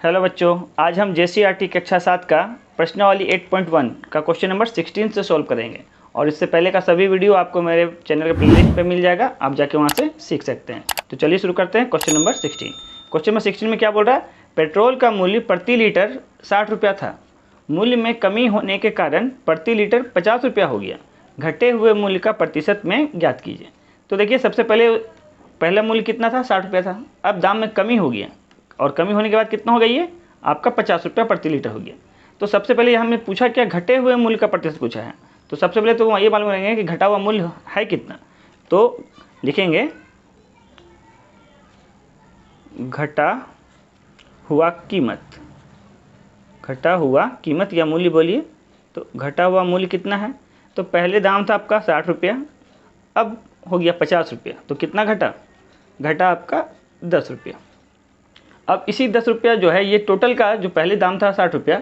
Hello बच्चों, आज हम जेसीईआरटी कक्षा 7 का प्रश्नावली 8.1 का क्वेश्चन नंबर 16 से सॉल्व करेंगे। और इससे पहले का सभी वीडियो आपको मेरे चैनल के प्लेलिस्ट पे मिल जाएगा, आप जाके वहाँ से सीख सकते हैं। तो चलिए शुरू करते हैं क्वेश्चन नंबर 16। क्वेश्चन नंबर 16 में क्या बोल रहा है? पेट्रोल का मूल्य प्रति लीटर 60 रुपया था। मूल्य में कमी होने के कारण प्रति लीटर 50 रुपया हो गया। घटे हुए मूल्य का प्रतिशत में ज्ञात कीजिए। तो देखिए, सबसे पहला मूल्य कितना था? 60 रुपया था। अब दाम में कमी हो गया और कमी होने के बाद कितना हो गया? ये आपका 50 रुपया प्रति लीटर हो गया। तो सबसे पहले हमें पूछा क्या? घटे हुए मूल्य का प्रतिशत पूछा है। तो सबसे पहले तो ये मालूम करेंगे कि घटा हुआ मूल्य है कितना। तो लिखेंगे घटा हुआ कीमत। घटा हुआ कीमत या मूल्य बोलिए। तो घटा हुआ मूल्य कितना है? तो पहले दाम था आपका 60 रुपया, अब हो गया 50 रुपया। तो कितना घटा? घटा आपका 10 रुपया। अब इसी 10 रुपया जो है, ये टोटल का जो पहले दाम था 60 रुपया,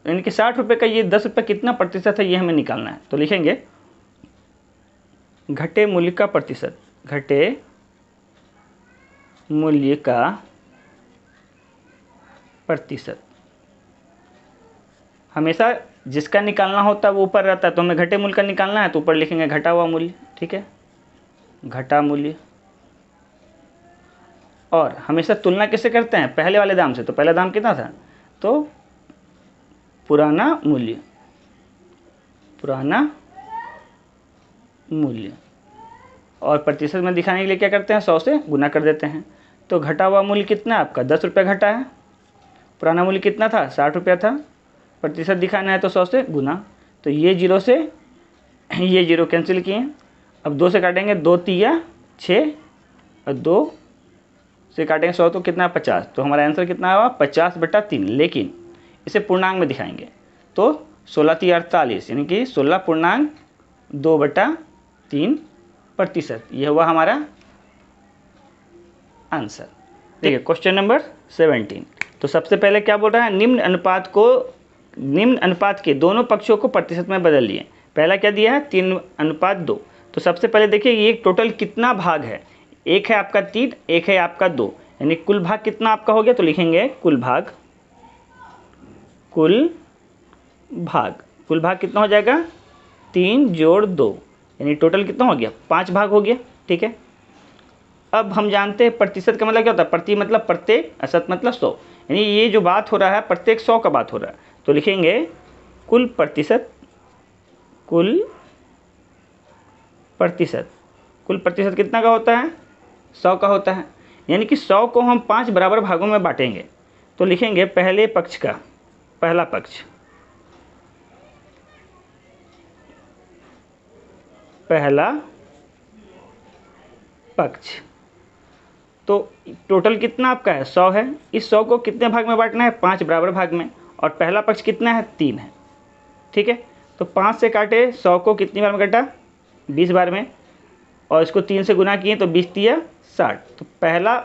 यानी कि 60 रुपये का ये 10 रुपया कितना प्रतिशत है, ये हमें निकालना है। तो लिखेंगे घटे मूल्य का प्रतिशत। घटे मूल्य का प्रतिशत। हमेशा जिसका निकालना होता है वो ऊपर रहता है, तो हमें घटे मूल्य का निकालना है तो ऊपर लिखेंगे घटा हुआ मूल्य। ठीक है, घटा मूल्य। और हमेशा तुलना किससे करते हैं? पहले वाले दाम से। तो पहला दाम कितना था? तो पुराना मूल्य। पुराना मूल्य। और प्रतिशत में दिखाने के लिए क्या करते हैं? 100 से गुना कर देते हैं। तो घटा हुआ मूल्य कितना है आपका? 10 रुपया घटा है। पुराना मूल्य कितना था? 60 रुपया था। प्रतिशत दिखाना है तो 100 से गुना। तो ये जीरो से ये जीरो कैंसिल किए। अब 2 से काटेंगे, 2 तिया 6 और 2 से काटेंगे 100 तो कितना? 50। तो हमारा आंसर कितना हुआ? 50/3। लेकिन इसे पूर्णांक में दिखाएंगे तो 16 तिया 48, यानी कि 16.2/3%। यह हुआ हमारा आंसर। ठीक है, क्वेश्चन नंबर 17। तो सबसे पहले क्या बोल रहा है? निम्न अनुपात के दोनों पक्षों को प्रतिशत में बदल लिए। पहला क्या दिया है? 3:2। तो सबसे पहले देखिए ये टोटल कितना भाग है। एक है आपका 3, एक है आपका 2, यानी कुल भाग कितना आपका हो गया? तो लिखेंगे कुल भाग। कुल भाग कितना हो जाएगा? 3 + 2, यानी टोटल कितना हो गया? 5 भाग हो गया। ठीक है, अब हम जानते हैं प्रतिशत का मतलब क्या होता है? प्रति मतलब प्रत्येक, असत मतलब 100, यानी ये जो बात हो रहा है प्रत्येक 100 का बात हो रहा है। तो लिखेंगे कुल प्रतिशत। कुल प्रतिशत कितना का होता है? 100 का होता है। यानी कि 100 को हम 5 बराबर भागों में बांटेंगे। तो लिखेंगे पहले पक्ष का पहला पक्ष। पहला पक्ष। तो टोटल कितना आपका है? 100 है। इस 100 को कितने भाग में बांटना है? 5 बराबर भाग में। और पहला पक्ष कितना है? 3 है। ठीक है, तो 5 से काटे 100 को कितनी बार में काटा? 20 बार में। और इसको 3 से गुना किए तो 20 तिया 60। तो पहला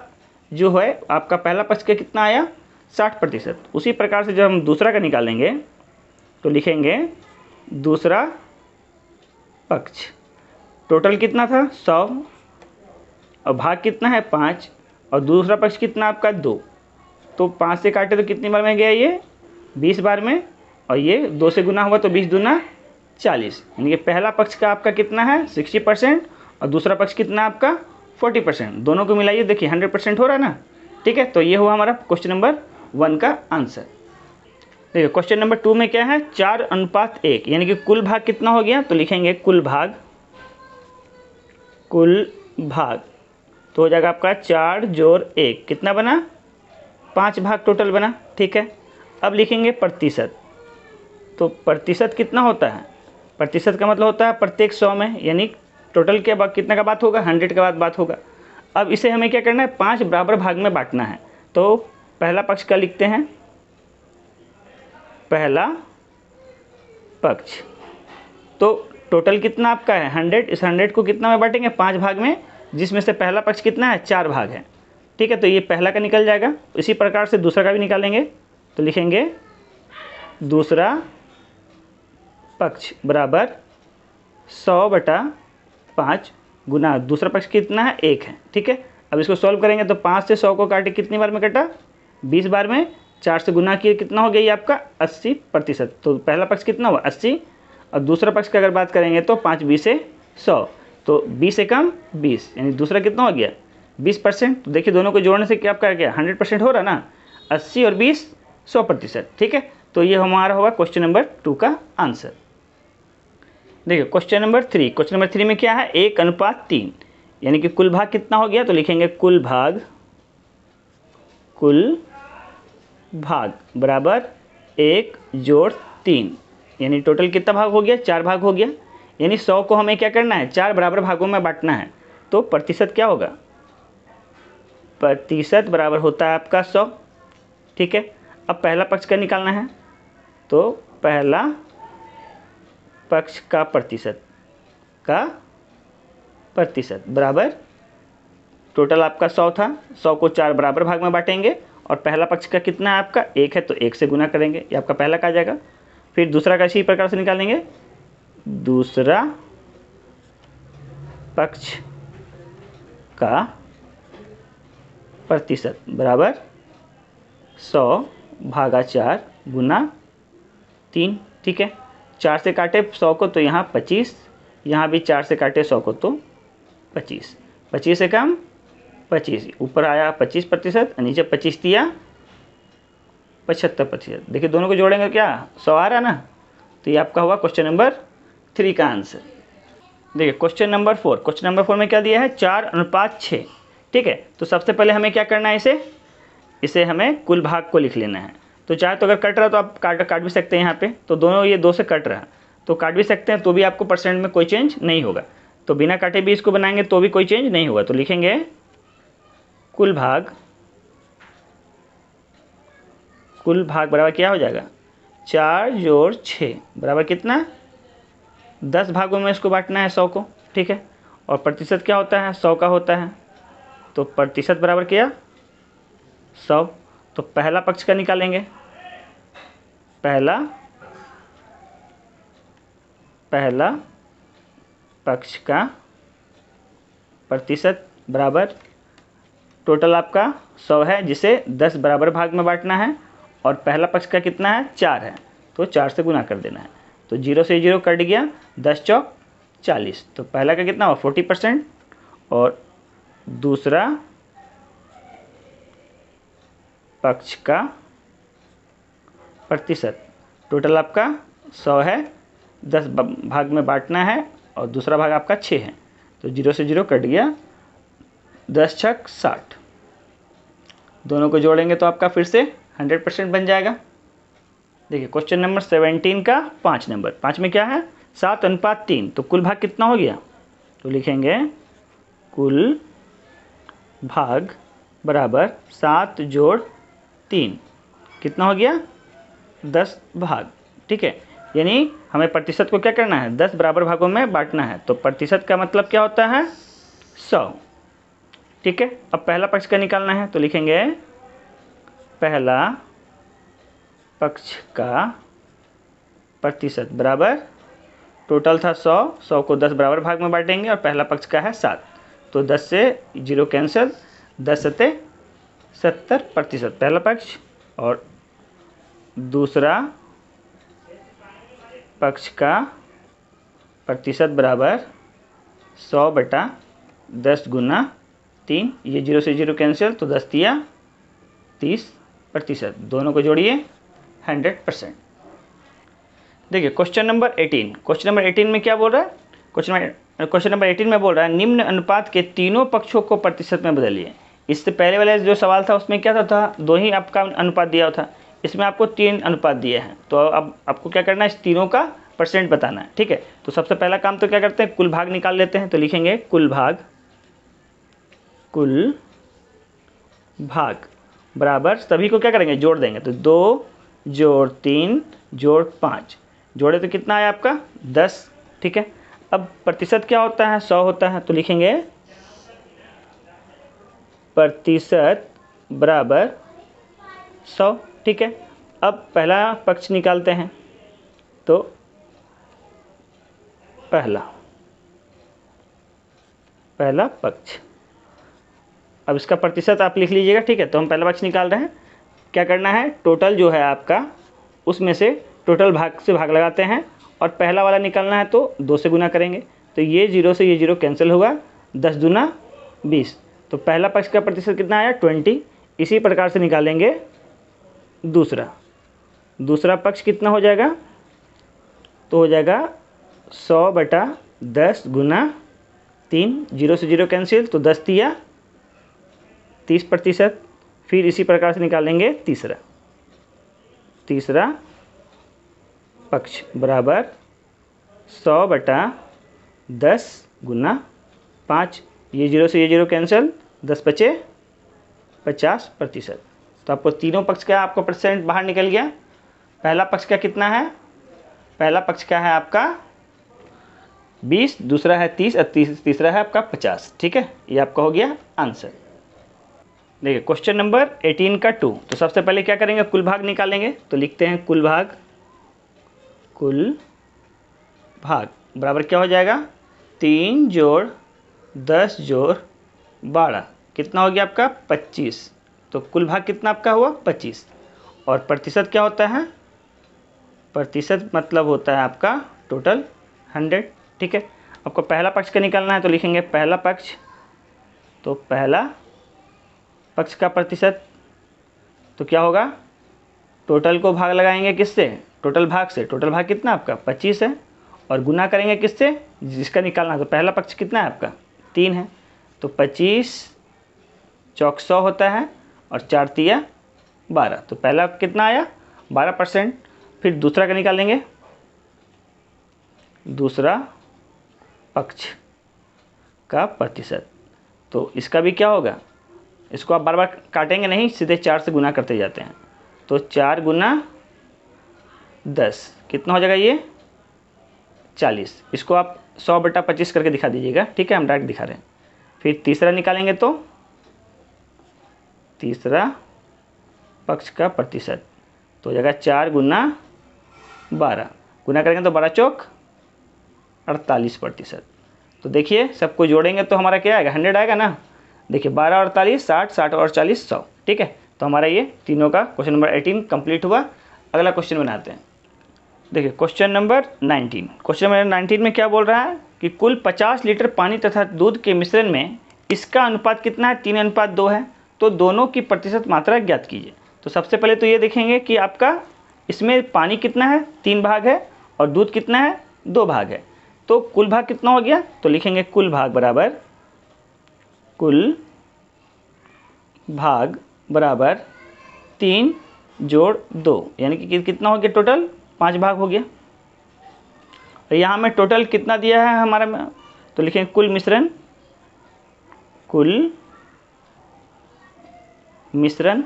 जो है आपका पहला पक्ष का कितना आया? 60%। उसी प्रकार से जब हम दूसरा का निकालेंगे तो लिखेंगे दूसरा पक्ष। टोटल कितना था? 100 और भाग कितना है? 5। और दूसरा पक्ष कितना आपका? 2। तो 5 से काटे तो कितनी बार में गया? ये 20 बार में। और ये 2 से गुना हुआ तो 20 दूना 40, यानी कि पहला पक्ष का आपका कितना है? 60% और दूसरा पक्ष कितना आपका? 40%। दोनों को मिलाइए, देखिए 100% हो रहा है ना। ठीक है, तो ये हुआ हमारा क्वेश्चन नंबर 1 का आंसर। देखिए क्वेश्चन नंबर 2 में क्या है? 4:1, यानी कि कुल भाग कितना हो गया? तो लिखेंगे कुल भाग। तो हो जाएगा आपका 4 + 1 कितना बना? 5 भाग टोटल बना। ठीक है, अब लिखेंगे प्रतिशत। तो प्रतिशत कितना होता है? प्रतिशत का मतलब होता है प्रत्येक 100 में, यानी टोटल के बाद कितना का बात होगा? 100 के बाद बात होगा। अब इसे हमें क्या करना है? 5 बराबर भाग में बांटना है। तो पहला पक्ष का लिखते हैं पहला पक्ष। तो टोटल कितना आपका है? 100। इस 100 को कितना में बांटेंगे? 5 भाग में, जिसमें से पहला पक्ष कितना है? 4 भाग है। ठीक है, तो ये पहला का निकल जाएगा। इसी प्रकार से दूसरा का भी निकालेंगे। तो लिखेंगे दूसरा पक्ष बराबर 100/5 गुना दूसरा पक्ष कितना है? 1 है। ठीक है, अब इसको सॉल्व करेंगे तो 5 से 100 को काटे कितनी बार में कटा? 20 बार में। 4 से गुना किए कितना हो गया ये आपका 80%। तो पहला पक्ष कितना हुआ 80, और दूसरा पक्ष की अगर बात करेंगे तो 5 20 से 100, तो 20 से कम 20, यानी दूसरा कितना हो गया 20%। तो देखिए दोनों को जोड़ने से क्या आपका क्या 100% हो रहा ना, 80 और 20 100%। ठीक है, तो ये हमारा होगा क्वेश्चन नंबर 2 का आंसर। देखिए क्वेश्चन नंबर 3, क्वेश्चन नंबर 3 में क्या है 1:3, यानी कि कुल भाग कितना हो गया, तो लिखेंगे कुल भाग बराबर 1 जोड़ 3, यानी टोटल कितना भाग हो गया 4 भाग हो गया। यानी 100 को हमें क्या करना है 4 बराबर भागों में बांटना है। तो प्रतिशत क्या होगा, प्रतिशत बराबर होता है आपका 100। ठीक है, अब पहला पक्ष का निकालना है, तो पहला पक्ष का प्रतिशत बराबर टोटल आपका 100 था, 100 को 4 बराबर भाग में बांटेंगे, और पहला पक्ष का कितना है आपका 1 है, तो 1 से गुना करेंगे, ये आपका पहला का आ जाएगा। फिर दूसरा का इसी प्रकार से निकालेंगे, दूसरा पक्ष का प्रतिशत बराबर 100 भागा 4 गुना 3। ठीक है, 4 से काटे 100 को तो यहाँ 25, यहाँ भी 4 से काटे 100 को तो 25, 25 से कम 25, ऊपर आया 25%, नीचे 25 दिया 75%। देखिए दोनों को जोड़ेंगे क्या 100 आ रहा ना, तो ये आपका हुआ क्वेश्चन नंबर 3 का आंसर। देखिए क्वेश्चन नंबर 4, क्वेश्चन नंबर 4 में क्या दिया है 4:6। ठीक है, तो सबसे पहले हमें क्या करना है, इसे हमें कुल भाग को लिख लेना है। तो चाहे तो अगर कट रहा तो आप काट भी सकते हैं यहाँ पे, तो दोनों ये 2 से कट रहा तो काट भी सकते हैं, तो भी आपको परसेंट में कोई चेंज नहीं होगा। तो बिना काटे भी इसको बनाएंगे तो भी कोई चेंज नहीं होगा। तो लिखेंगे कुल भाग बराबर क्या हो जाएगा 4 जोड़ 6 बराबर कितना 10 भागों में इसको बांटना है 100 को। ठीक है, और प्रतिशत क्या होता है 100 का होता है, तो प्रतिशत बराबर क्या 100। तो पहला पक्ष का निकालेंगे, पहला पक्ष का प्रतिशत बराबर टोटल आपका 100 है, जिसे 10 बराबर भाग में बांटना है, और पहला पक्ष का कितना है 4 है, तो 4 से गुना कर देना है। तो 0 से 0 कट गया, 10 चौक 40, तो पहला का कितना हुआ 40%, और दूसरा पक्ष का प्रतिशत टोटल आपका 100 है, 10 भाग में बांटना है, और दूसरा भाग आपका 6 है, तो 0 से 0 कट गया, 10 छक 60। दोनों को जोड़ेंगे तो आपका फिर से 100% बन जाएगा। देखिए क्वेश्चन नंबर 17 का 5 नंबर, 5 में क्या है 7:3, तो कुल भाग कितना हो गया, तो लिखेंगे कुल भाग बराबर 7 जोड़ 3 कितना हो गया 10 भाग। ठीक है, यानी हमें प्रतिशत को क्या करना है 10 बराबर भागों में बांटना है, तो प्रतिशत का मतलब क्या होता है 100। ठीक है, अब पहला पक्ष का निकालना है, तो लिखेंगे पहला पक्ष का प्रतिशत बराबर टोटल था 100, 100 को 10 बराबर भाग में बांटेंगे, और पहला पक्ष का है 7, तो 10 से 0 कैंसिल, 10 सते 70% पहला पक्ष, और दूसरा पक्ष का प्रतिशत बराबर 100/10 गुना 3, ये 0 से 0 कैंसिल, तो 10 दिया 30%। दोनों को जोड़िए 100%। देखिए क्वेश्चन नंबर 18, क्वेश्चन नंबर 18 में क्या बोल रहा है, क्वेश्चन नंबर 18 में बोल रहा है निम्न अनुपात के तीनों पक्षों को प्रतिशत में बदलिए। इससे पहले वाले जो सवाल था उसमें क्या था 2 ही आपका अनुपात दिया था, इसमें आपको 3 अनुपात दिए हैं, तो अब आपको क्या करना है इस तीनों का परसेंट बताना है। ठीक है, तो सबसे पहला काम तो क्या करते हैं कुल भाग निकाल लेते हैं, तो लिखेंगे कुल भाग बराबर सभी को क्या करेंगे जोड़ देंगे, तो 2 जोड़ 3 जोड़ 5 जोड़े तो कितना आया आपका 10। ठीक है, अब प्रतिशत क्या होता है 100 होता है, तो लिखेंगे प्रतिशत बराबर 100। ठीक है, अब पहला पक्ष निकालते हैं, तो पहला पक्ष, अब इसका प्रतिशत आप लिख लीजिएगा। ठीक है, तो हम पहला पक्ष निकाल रहे हैं, क्या करना है, टोटल जो है आपका उसमें से टोटल भाग से भाग लगाते हैं और पहला वाला निकालना है तो 2 से गुना करेंगे। तो ये 0 से ये 0 कैंसिल होगा, 10 दूना 20। तो पहला पक्ष का प्रतिशत कितना आया, 20। इसी प्रकार से निकालेंगे दूसरा पक्ष कितना हो जाएगा, तो हो जाएगा 100/10 गुना 3, 0 से 0 कैंसिल, तो 10 दिया 30%। फिर इसी प्रकार से निकालेंगे तीसरा पक्ष बराबर 100/10 गुना 5, ये 0 से ये 0 कैंसिल, 10 बचे 50%। तो आपको तीनों पक्ष का आपको परसेंट बाहर निकल गया। पहला पक्ष का कितना है, पहला पक्ष का है आपका 20, दूसरा है 30 और तीसरा है आपका 50। ठीक है, ये आपका हो गया आंसर। देखिए क्वेश्चन नंबर 18 का 2। तो सबसे पहले क्या करेंगे, कुल भाग निकालेंगे। तो लिखते हैं कुल भाग बराबर क्या हो जाएगा, 3 जोड़ 10 जोड़ 12 कितना हो गया आपका 25। तो कुल भाग कितना आपका हुआ 25। और प्रतिशत क्या होता है, प्रतिशत मतलब होता है आपका टोटल 100। ठीक है, आपको पहला पक्ष का निकालना है। तो लिखेंगे पहला पक्ष, तो पहला पक्ष का प्रतिशत तो क्या होगा, टोटल को भाग लगाएंगे किससे, टोटल भाग से। टोटल भाग कितना आपका 25 है, और गुना करेंगे किससे, जिसका निकालना है। तो पहला पक्ष कितना है आपका 3 है, तो 25 चौक 100 होता है और 4 तिया 12। तो पहला कितना आया 12%। फिर दूसरा का निकालेंगे, दूसरा पक्ष का प्रतिशत। तो इसका भी क्या होगा, इसको आप बार बार काटेंगे नहीं, सीधे 4 से गुना करते जाते हैं। तो 4 गुना 10 कितना हो जाएगा, ये 40। इसको आप 100/25 करके दिखा दीजिएगा। ठीक है, हम डायरेक्ट दिखा रहे हैं। फिर तीसरा निकालेंगे, तो तीसरा पक्ष का प्रतिशत तो हो जाएगा 4 गुना 12, गुना करेंगे तो 12 चौक 48%। तो देखिए सबको जोड़ेंगे तो हमारा क्या आएगा, 100 आएगा ना। देखिए 12 और 48 60, 60 और 40 100। ठीक है, तो हमारा ये तीनों का क्वेश्चन नंबर 18 कंप्लीट हुआ। अगला क्वेश्चन बनाते हैं। देखिए क्वेश्चन नंबर 19। क्वेश्चन नंबर 19 में क्या बोल रहा है कि कुल 50 लीटर पानी तथा दूध के मिश्रण में इसका अनुपात कितना है, 3:2 है। तो दोनों की प्रतिशत मात्रा ज्ञात कीजिए। तो सबसे पहले तो ये देखेंगे कि आपका इसमें पानी कितना है, 3 भाग है, और दूध कितना है, 2 भाग है। तो कुल भाग कितना हो गया, तो लिखेंगे कुल भाग बराबर 3 जोड़ 2, यानी कि कितना हो गया, टोटल 5 भाग हो गया। और यहाँ में टोटल कितना दिया है हमारा में, तो लिखेंगे कुल मिश्रण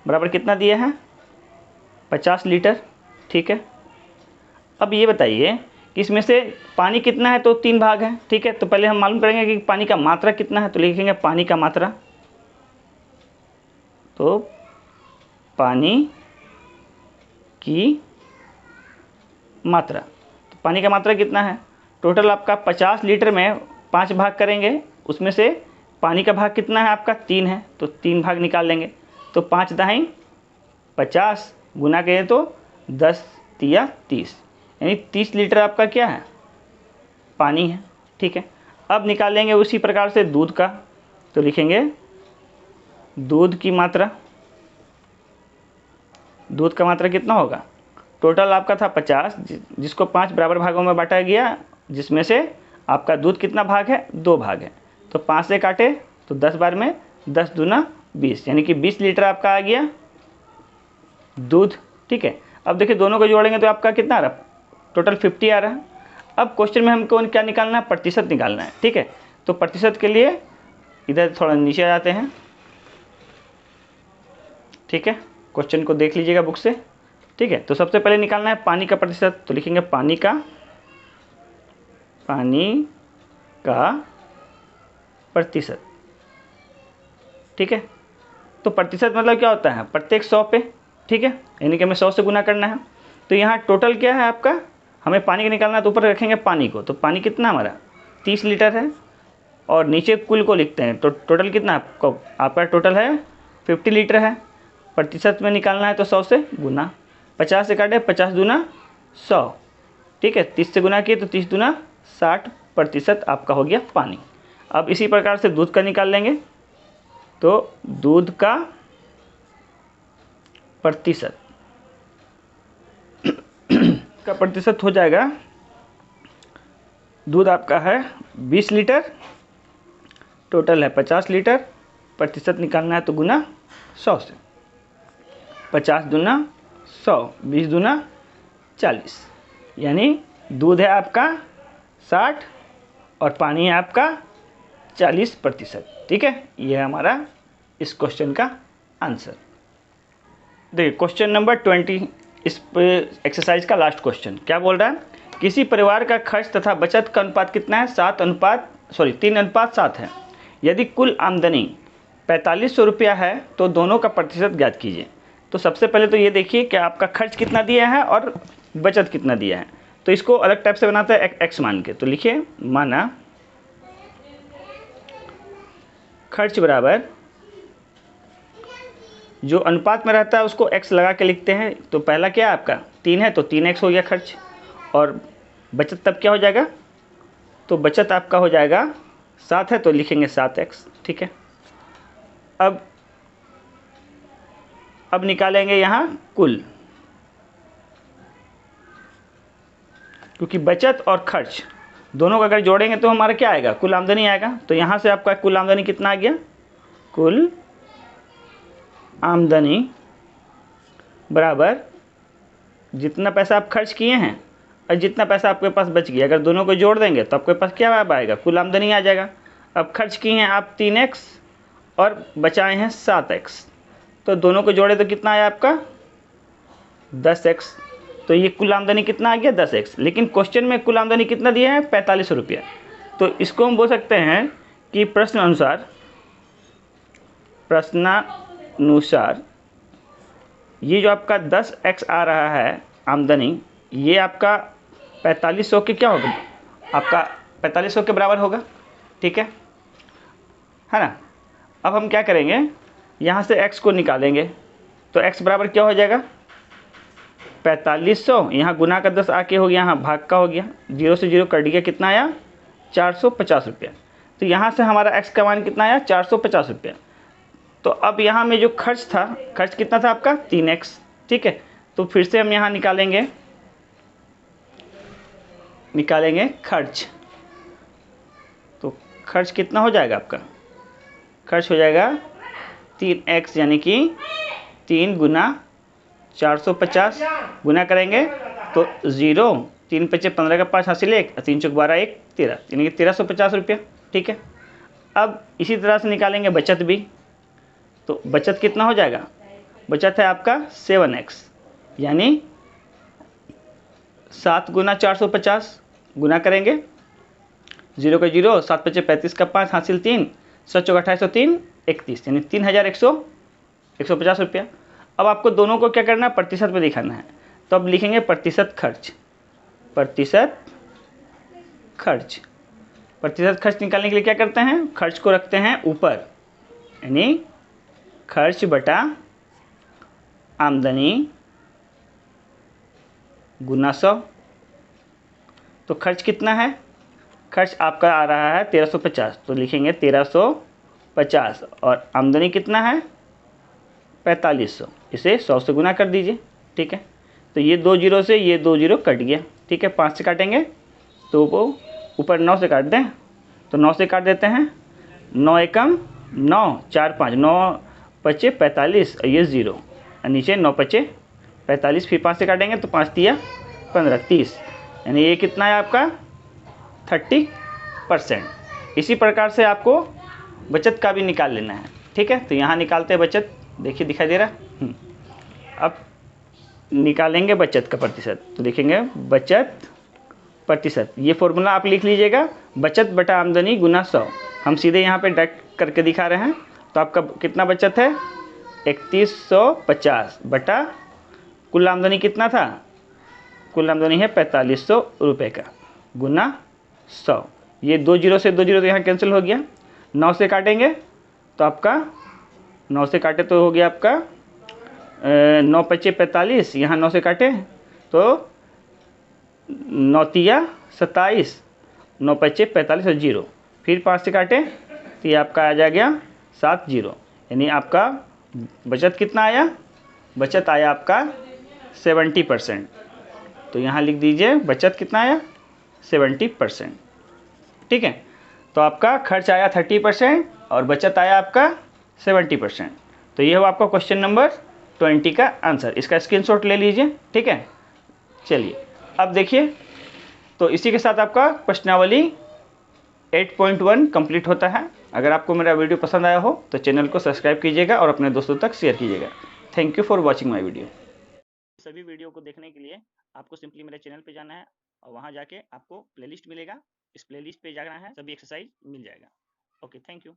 बराबर कितना दिया है 50 लीटर। ठीक है, अब ये बताइए कि इसमें से पानी कितना है, तो 3 भाग है। ठीक है, तो पहले हम मालूम करेंगे कि पानी का मात्रा कितना है। तो लिखेंगे पानी का मात्रा, तो पानी की मात्रा, तो पानी का मात्रा कितना है, टोटल आपका 50 लीटर में 5 भाग करेंगे, उसमें से पानी का भाग कितना है आपका 3 है, तो 3 भाग निकाल लेंगे। तो 5 दाहीं 50 गुना करें तो 10 तिया 30, यानी 30 लीटर आपका क्या है, पानी है। ठीक है, अब निकालेंगे उसी प्रकार से दूध का। तो लिखेंगे दूध की मात्रा, दूध का मात्रा कितना होगा, टोटल आपका था 50, जिसको 5 बराबर भागों में बांटा गया, जिसमें से आपका दूध कितना भाग है, 2 भाग है। तो 5 से काटे तो 10 बार में 10 दूना 20, यानी कि 20 लीटर आपका आ गया दूध। ठीक है, अब देखिए दोनों को जोड़ेंगे तो आपका कितना आ रहा, टोटल 50 आ रहा है। अब क्वेश्चन में हमको क्या निकालना है, प्रतिशत निकालना है। ठीक है, तो प्रतिशत के लिए इधर थोड़ा नीचे आ जाते हैं। ठीक है, क्वेश्चन को देख लीजिएगा बुक से। ठीक है, तो सबसे पहले निकालना है पानी का प्रतिशत। तो लिखेंगे पानी का प्रतिशत। ठीक है, तो प्रतिशत मतलब क्या होता है, प्रत्येक 100 पे। ठीक है, यानी कि हमें 100 से गुना करना है। तो यहाँ टोटल क्या है आपका, हमें पानी का निकालना है, तो ऊपर रखेंगे पानी को। तो पानी कितना हमारा 30 लीटर है, और नीचे कुल को लिखते हैं। तो टोटल कितना आपका टोटल है 50 लीटर है। प्रतिशत में निकालना है तो 100 से गुना, 50 से काटे 50 दूना 100, ठीक है। 30 से गुना किए तो 30 दूना 60% आपका हो गया पानी। अब इसी प्रकार से दूध का निकाल लेंगे, तो दूध का प्रतिशत का प्रतिशत हो जाएगा, दूध आपका है 20 लीटर, टोटल है 50 लीटर, प्रतिशत निकालना है तो गुना 100 से, 50 दूना 100, 20 दूना 40, यानी दूध है आपका 60 और पानी है आपका 40%, ठीक है। ये है हमारा इस क्वेश्चन का आंसर। देखिए क्वेश्चन नंबर 20, इस एक्सरसाइज का लास्ट क्वेश्चन क्या बोल रहा है, किसी परिवार का खर्च तथा बचत का अनुपात कितना है, 3:7 है। यदि कुल आमदनी 4500 रुपया है तो दोनों का प्रतिशत ज्ञात कीजिए। तो सबसे पहले तो ये देखिए कि आपका खर्च कितना दिया है और बचत कितना दिया है। तो इसको अलग टाइप से बनाता है एक्स मान के, तो लिखिए माना खर्च बराबर जो अनुपात में रहता है उसको x लगा के लिखते हैं। तो पहला क्या है आपका 3 है तो 3x हो गया खर्च, और बचत तब क्या हो जाएगा, तो बचत आपका हो जाएगा 7 है तो लिखेंगे 7x, ठीक है। अब निकालेंगे यहाँ कुल, क्योंकि बचत और खर्च दोनों को अगर जोड़ेंगे तो हमारा क्या आएगा, कुल आमदनी आएगा। तो यहाँ से आपका कुल आमदनी कितना आ गया, कुल आमदनी बराबर जितना पैसा आप खर्च किए हैं और जितना पैसा आपके पास बच गया, अगर दोनों को जोड़ देंगे तो आपके पास क्या आएगा, कुल आमदनी आ जाएगा। अब खर्च किए हैं आप 3x और बचाए हैं 7x, तो दोनों को जोड़े तो कितना आया आपका 10x, तो ये कुल आमदनी कितना आ गया 10x। लेकिन क्वेश्चन में कुल आमदनी कितना दिया है 4500 रुपया, तो इसको हम बोल सकते हैं कि प्रश्नानुसार ये जो आपका 10x आ रहा है आमदनी, ये आपका 4500 के क्या होगा, आपका 4500 के बराबर होगा, ठीक है ना। अब हम क्या करेंगे, यहाँ से x को निकालेंगे, तो x बराबर क्या हो जाएगा 4500, यहाँ गुना का 10 आके हो गया, यहाँ भाग का हो गया, 0 से 0 कट गया, कितना आया 450 रुपया। तो यहाँ से हमारा x का मान कितना आया 450 रुपया। तो अब यहाँ में जो खर्च था, खर्च कितना था आपका 3x, ठीक है। तो फिर से हम यहाँ निकालेंगे खर्च, तो खर्च कितना हो जाएगा आपका, खर्च हो जाएगा 3x, यानी कि 3 गुना 450, गुना करेंगे तो 0, 3 × 5 = 15 का 5 हासिल 1, 3 × 12 1 13, यानी कि 1350 रुपया, ठीक है। अब इसी तरह से निकालेंगे बचत भी, तो बचत कितना हो जाएगा, बचत है आपका 7x, यानी 7 गुना 450, गुना करेंगे 0 का 0, 7 × 5 = 35 का 5 हासिल 3, 7 × 4 = 28, 3 31, यानी 3150 रुपया। अब आपको दोनों को क्या करना है, प्रतिशत में दिखाना है, तो अब लिखेंगे प्रतिशत खर्च। प्रतिशत खर्च निकालने के लिए क्या करते हैं, खर्च को रखते हैं ऊपर, यानी खर्च बटा आमदनी गुना 100। तो खर्च कितना है, खर्च आपका आ रहा है 1350, तो लिखेंगे 1350, और आमदनी कितना है 4500, इसे 100 से गुना कर दीजिए, ठीक है। तो ये 2 0 से ये 2 0 कट गया, ठीक है। 5 से काटेंगे तो वो ऊपर 9 से काट दें, तो 9 से काट देते हैं, 9 एकम 9, 4 5, 9 5 45, और ये 0, और नीचे 9 5 45, फिर 5 से काटेंगे तो 5 3 15 30, यानी ये कितना है आपका 30%। इसी प्रकार से आपको बचत का भी निकाल लेना है, ठीक है। तो यहाँ निकालते हैं बचत, देखिए दिखाई दे रहा है। अब निकालेंगे बचत का प्रतिशत, तो देखेंगे बचत प्रतिशत, ये फॉर्मूला आप लिख लीजिएगा, बचत बटा आमदनी गुना 100। हम सीधे यहाँ पे डायरेक्ट करके दिखा रहे हैं। तो आपका कितना बचत है 3150 बटा कुल आमदनी कितना था, कुल आमदनी है 4500 रुपये का, गुना 100। ये 2 0 से 2 0 तो यहाँ कैंसिल हो गया, 9 से काटेंगे तो आपका 9 से काटे तो हो गया आपका 9 पच्चे 45, यहाँ 9 से काटे तो 9 तिया 27, 9 पच्चे 45 और 0, फिर 5 से काटे तो ये आपका आ जाएगा 7 0, यानी आपका बचत कितना आया? बचत आया आपका 70%। तो यहाँ लिख दीजिए बचत कितना आया? 70%। ठीक है, तो आपका खर्च आया 30% और बचत आया आपका 70%। तो ये हो आपका क्वेश्चन नंबर 20 का आंसर। इसका स्क्रीनशॉट ले लीजिए। ठीक है, चलिए अब देखिए, तो इसी के साथ आपका प्रश्नावली 8.1 कंप्लीट होता है। अगर आपको मेरा वीडियो पसंद आया हो तो चैनल को सब्सक्राइब कीजिएगा और अपने दोस्तों तक शेयर कीजिएगा। Thank you for watching my video. सभी वीडियो को देखने के लिए आपको सिंपली मेरे चैनल पे जाना है और वहाँ जाके आपको प्लेलिस्ट मिलेगा। इस प्लेलिस्ट पे जाना है, सभी एक्सरसाइज मिल जाएगा। Okay, thank you.